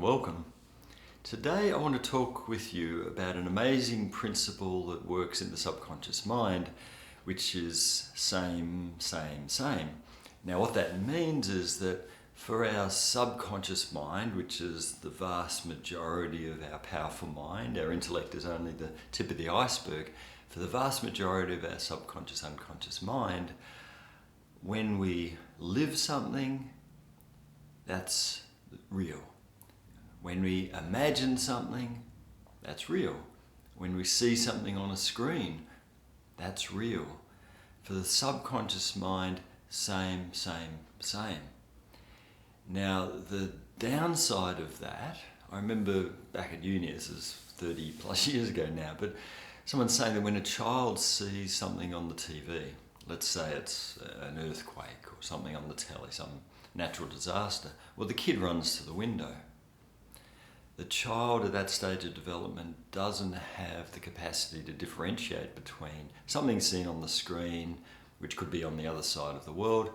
welcome. Today I want to talk with you about an amazing principle that works in the subconscious mind, which is same, same, same. Now what that means is that for our subconscious mind, which is the vast majority of our powerful mind, our intellect is only the tip of the iceberg, for the vast majority of our subconscious, unconscious mind, when we live something, that's real. When we imagine something, that's real. When we see something on a screen, that's real. For the subconscious mind, same, same, same. Now, the downside of that, I remember back at uni, this is 30 plus years ago now, but someone's saying that when a child sees something on the TV, let's say it's an earthquake or something on the telly, some natural disaster, well, the kid runs to the window. The child at that stage of development doesn't have the capacity to differentiate between something seen on the screen, which could be on the other side of the world,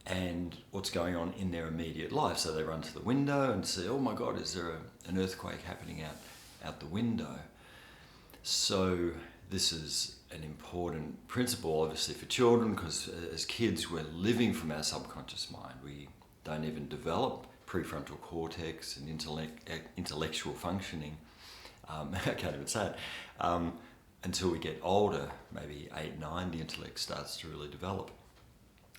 and what's going on in their immediate life. So they run to the window and see, oh my God, is there an earthquake happening out the window? So this is an important principle, obviously, for children, because as kids, we're living from our subconscious mind. We don't even develop prefrontal cortex and intellectual functioning, I can't even say it, until we get older, maybe 8, 9, the intellect starts to really develop.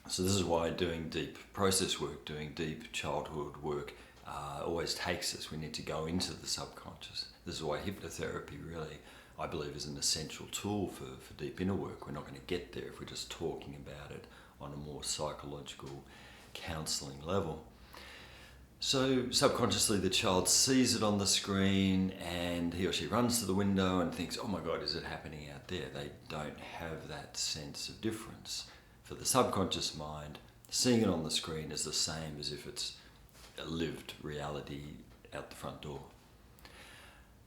So this is why doing deep process work, doing deep childhood work always takes us. We need to go into the subconscious. This is why hypnotherapy really, I believe, is an essential tool for deep inner work. We're not going to get there if we're just talking about it on a more psychological counselling level. So subconsciously the child sees it on the screen and he or she runs to the window and thinks, oh my God, is it happening out there? They don't have that sense of difference. For the subconscious mind, seeing it on the screen is the same as if it's a lived reality out the front door.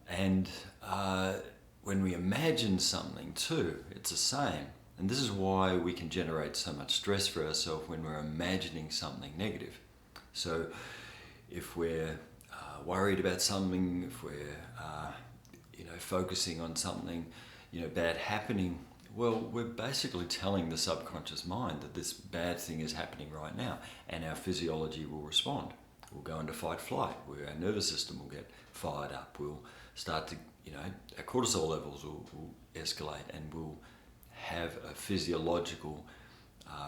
And when we imagine something too, it's the same. And this is why we can generate so much stress for ourselves when we're imagining something negative. So if we're worried about something, if we're focusing on something bad happening, well, we're basically telling the subconscious mind that this bad thing is happening right now, and our physiology will respond. We'll go into fight flight, where our nervous system will get fired up. We'll start to, our cortisol levels will escalate, and we'll have a physiological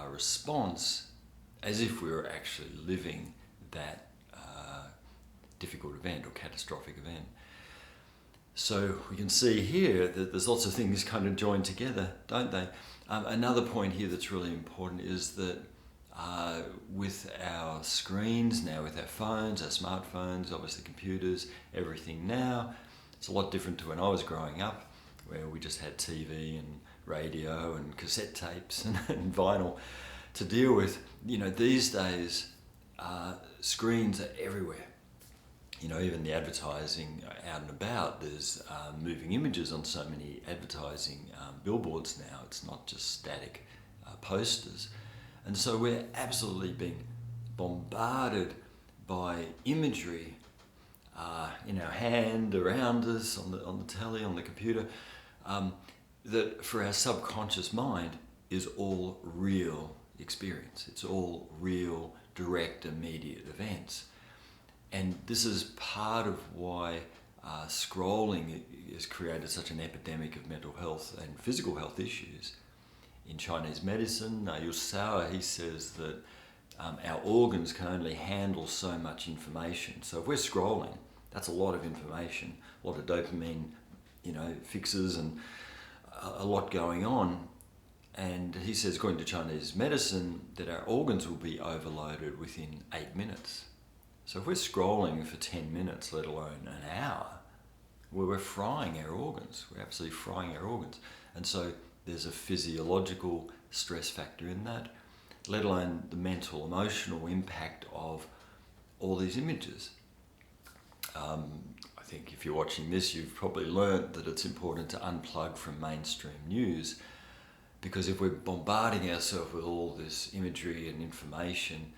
response as if we were actually living that difficult event or catastrophic event. So we can see here that there's lots of things kind of joined together, don't they? Another point here that's really important is that with our screens now, with our phones, our smartphones, obviously computers, everything now, it's a lot different to when I was growing up, where we just had TV and radio and cassette tapes and vinyl to deal with. These days, screens are everywhere. Even the advertising out and about, there's moving images on so many advertising billboards now. It's not just static posters. And so we're absolutely being bombarded by imagery in our hand, around us, on the telly, on the computer, that for our subconscious mind is all real experience. It's all real, direct, immediate events. And this is part of why scrolling has created such an epidemic of mental health and physical health issues. In Chinese medicine, Yu Sao, he says that our organs can only handle so much information. So if we're scrolling, that's a lot of information, a lot of dopamine, fixes, and a lot going on. And he says, according to Chinese medicine, that our organs will be overloaded within 8 minutes. So if we're scrolling for 10 minutes, let alone an hour, well, we're frying our organs. We're absolutely frying our organs. And so there's a physiological stress factor in that, let alone the mental, emotional impact of all these images. I think if you're watching this, you've probably learnt that it's important to unplug from mainstream news, because if we're bombarding ourselves with all this imagery and information,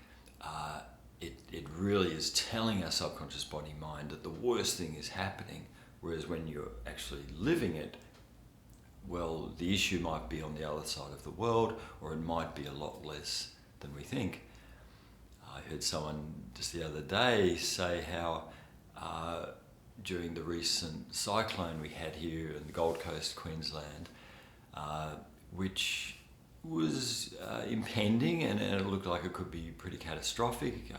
it really is telling our subconscious body mind that the worst thing is happening, whereas when you're actually living it, well, the issue might be on the other side of the world, or it might be a lot less than we think. I heard someone just the other day say how during the recent cyclone we had here in the Gold Coast, Queensland, which was impending, and it looked like it could be pretty catastrophic.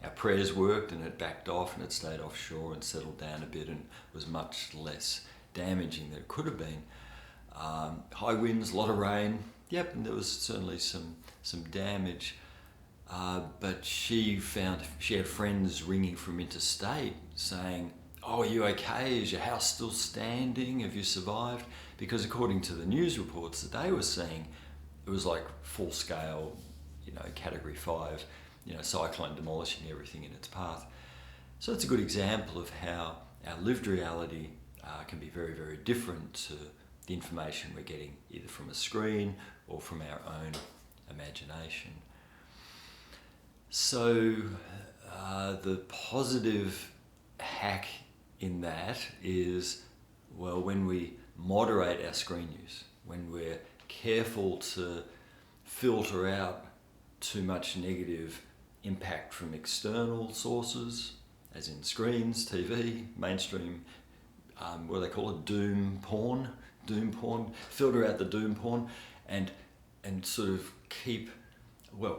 Our prayers worked, and it backed off, and it stayed offshore and settled down a bit, and was much less damaging than it could have been. High winds, a lot of rain. Yep, and there was certainly some damage. But she had friends ringing from interstate saying, "Oh, are you okay? Is your house still standing? Have you survived?" Because according to the news reports that they were seeing, it was like full scale, category 5, cyclone demolishing everything in its path. So it's a good example of how our lived reality can be very, very different to the information we're getting either from a screen or from our own imagination. So the positive hack in that is, well, when we moderate our screen use, when we're careful to filter out too much negative impact from external sources, as in screens, TV, mainstream, what do they call it, doom porn, filter out the doom porn, and sort of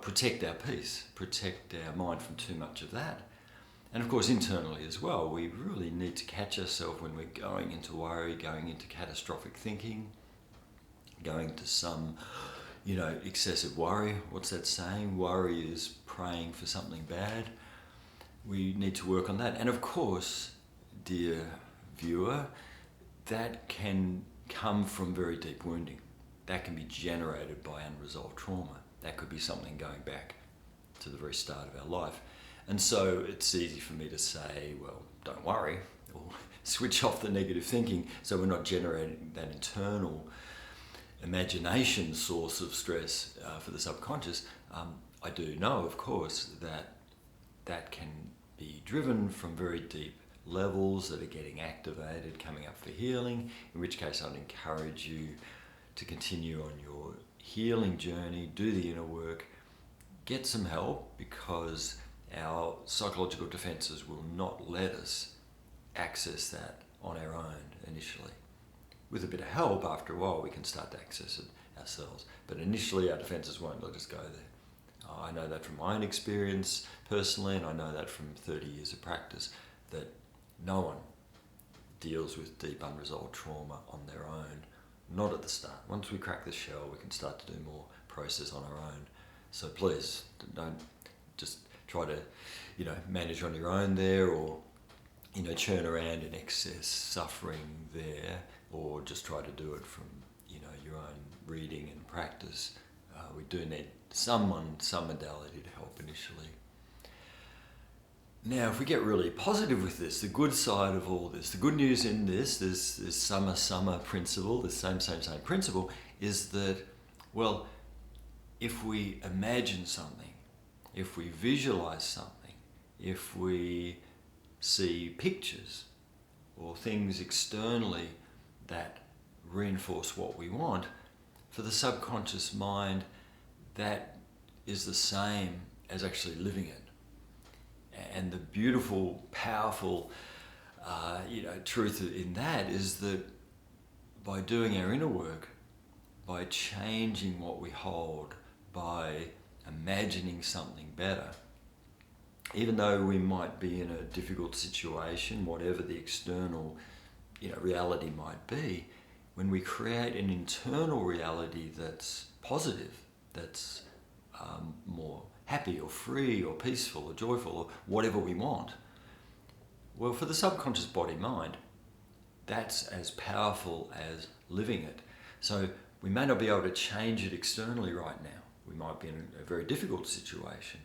protect our peace, protect our mind from too much of that. And of course internally as well, we really need to catch ourselves when we're going into worry, going into catastrophic thinking, going to some, excessive worry. What's that saying? Worry is praying for something bad. We need to work on that. And of course, dear viewer, that can come from very deep wounding. That can be generated by unresolved trauma. That could be something going back to the very start of our life. And so it's easy for me to say, well, don't worry, or switch off the negative thinking so we're not generating that internal imagination source of stress for the subconscious. I do know, of course, that can be driven from very deep levels that are getting activated, coming up for healing, in which case I'd encourage you to continue on your healing journey, do the inner work, get some help, because our psychological defenses will not let us access that on our own initially. With a bit of help, after a while, we can start to access it ourselves. But initially, our defenses won't let us go there. I know that from my own experience personally, and I know that from 30 years of practice, that no one deals with deep unresolved trauma on their own, not at the start. Once we crack the shell, we can start to do more process on our own. So please, don't just try to, manage on your own there, or, churn around in excess suffering there, or just try to do it from, your own reading and practice. We do need some modality to help initially. Now, if we get really positive with this, the good side of all this, the good news in this summer principle, the same principle, is that, well, if we imagine something, if we visualize something, if we see pictures or things externally that reinforce what we want, for the subconscious mind, that is the same as actually living it. And the beautiful, powerful, truth in that is that by doing our inner work, by changing what we hold, by imagining something better, even though we might be in a difficult situation, whatever the external, reality might be, when we create an internal reality that's positive, that's more happy or free or peaceful or joyful or whatever we want, well, for the subconscious body mind, that's as powerful as living it. So we may not be able to change it externally right now. We might be in a very difficult situation,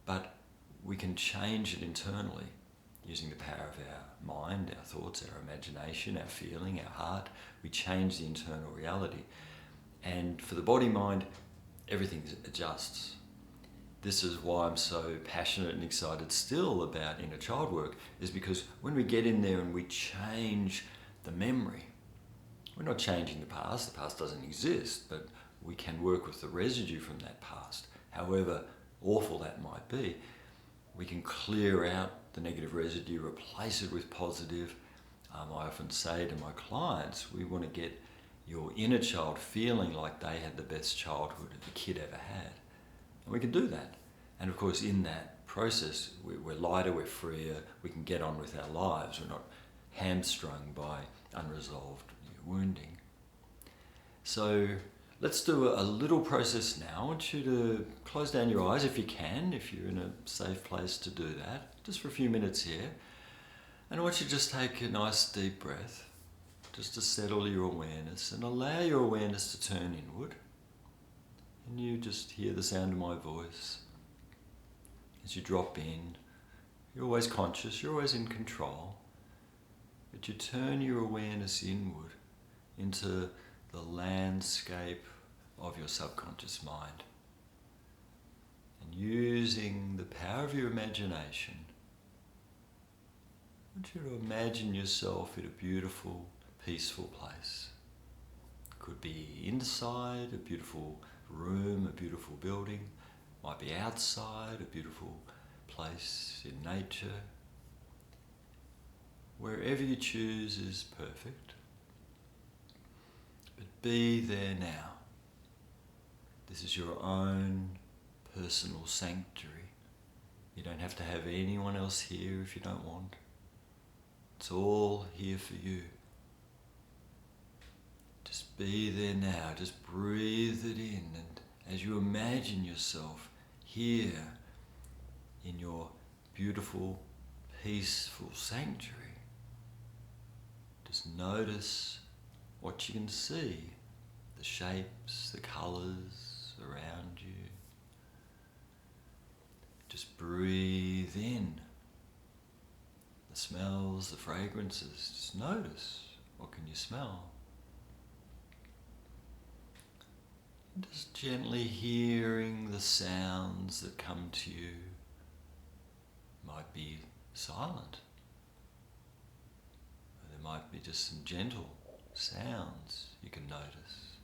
but we can change it internally using the power of our mind, our thoughts, our imagination, our feeling, our heart. We change the internal reality. And for the body mind, everything adjusts. this is why I'm so passionate and excited still about inner child work, is because when we get in there and we change the memory, we're not changing the past doesn't exist, but we can work with the residue from that past. However awful that might be, we can clear out the negative residue, replace it with positive. I often say to my clients, we want to get your inner child feeling like they had the best childhood the kid ever had. And we can do that. And of course, in that process, we're lighter, we're freer, we can get on with our lives. We're not hamstrung by unresolved wounding. So let's do a little process now. I want you to close down your eyes if you can, if you're in a safe place to do that, just for a few minutes here. And I want you to just take a nice deep breath, just to settle your awareness and allow your awareness to turn inward. And you just hear the sound of my voice. As you drop in, you're always conscious, you're always in control, but you turn your awareness inward into the landscape of your subconscious mind. And using the power of your imagination, I want you to imagine yourself in a beautiful, peaceful place. It could be inside a beautiful room, a beautiful building. It might be outside, a beautiful place in nature. Wherever you choose is perfect. But be there now. This is your own personal sanctuary. You don't have to have anyone else here if you don't want. It's all here for you. Just be there now. Just breathe it in. And as you imagine yourself here in your beautiful, peaceful sanctuary, just notice what you can see, the shapes, the colours around you. Just breathe in the smells, the fragrances. Just notice, what can you smell? And just gently hearing the sounds that come to you. Might be silent. There might be just some gentle sounds you can notice.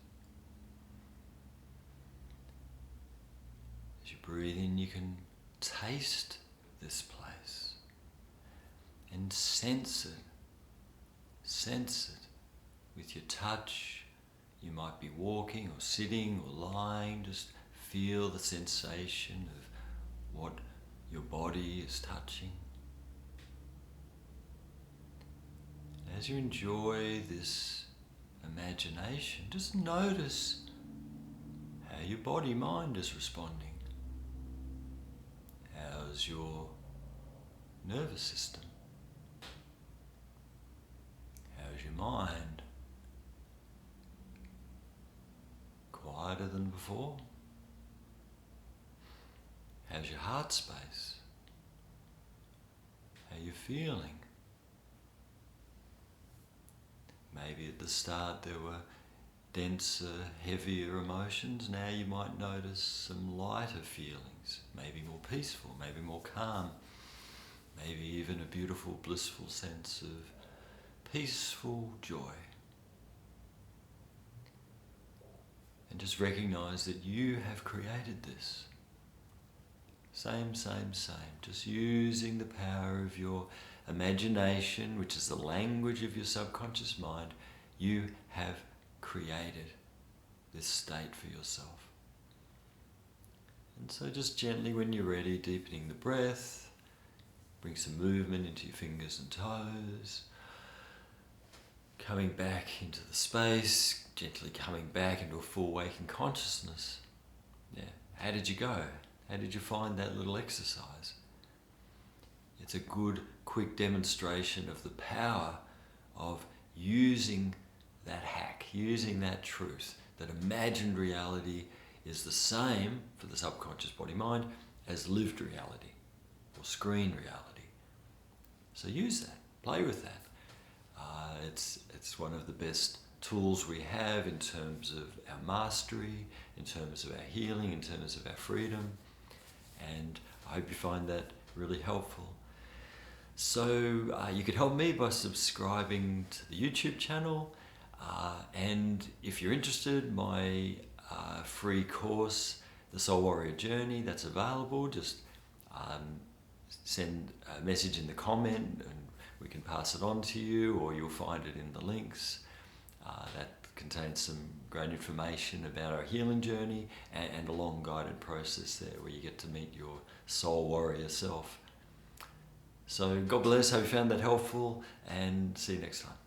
As you breathe in, you can taste this place and sense it. Sense it with your touch. You might be walking or sitting or lying. Just feel the sensation of what your body is touching. As you enjoy this imagination, just notice how your body-mind is responding. How's your nervous system? How's your mind? Quieter than before? How's your heart space? How are you feeling? Maybe at the start there were denser, heavier emotions. Now you might notice some lighter feelings, maybe more peaceful, maybe more calm, maybe even a beautiful, blissful sense of peaceful joy. And just recognize that you have created this. Same. Just using the power of your imagination, which is the language of your subconscious mind, you have created this state for yourself. And so just gently, when you're ready, deepening the breath, bring some movement into your fingers and toes, coming back into the space, gently coming back into a full waking consciousness. Yeah. How did you go? How did you find that little exercise? It's a good, quick demonstration of the power of using that hack, using that truth, that imagined reality is the same for the subconscious body-mind as lived reality or screen reality. So use that, play with that. It's one of the best tools we have in terms of our mastery, in terms of our healing, in terms of our freedom. and I hope you find that really helpful. So you could help me by subscribing to the YouTube channel, and if you're interested, my free course, The Soul Warrior Journey, that's available. Just send a message in the comment and we can pass it on to you, or you'll find it in the links. That contains some great information about our healing journey and a long guided process there where you get to meet your soul warrior self. So God bless, hope you found that helpful, and see you next time.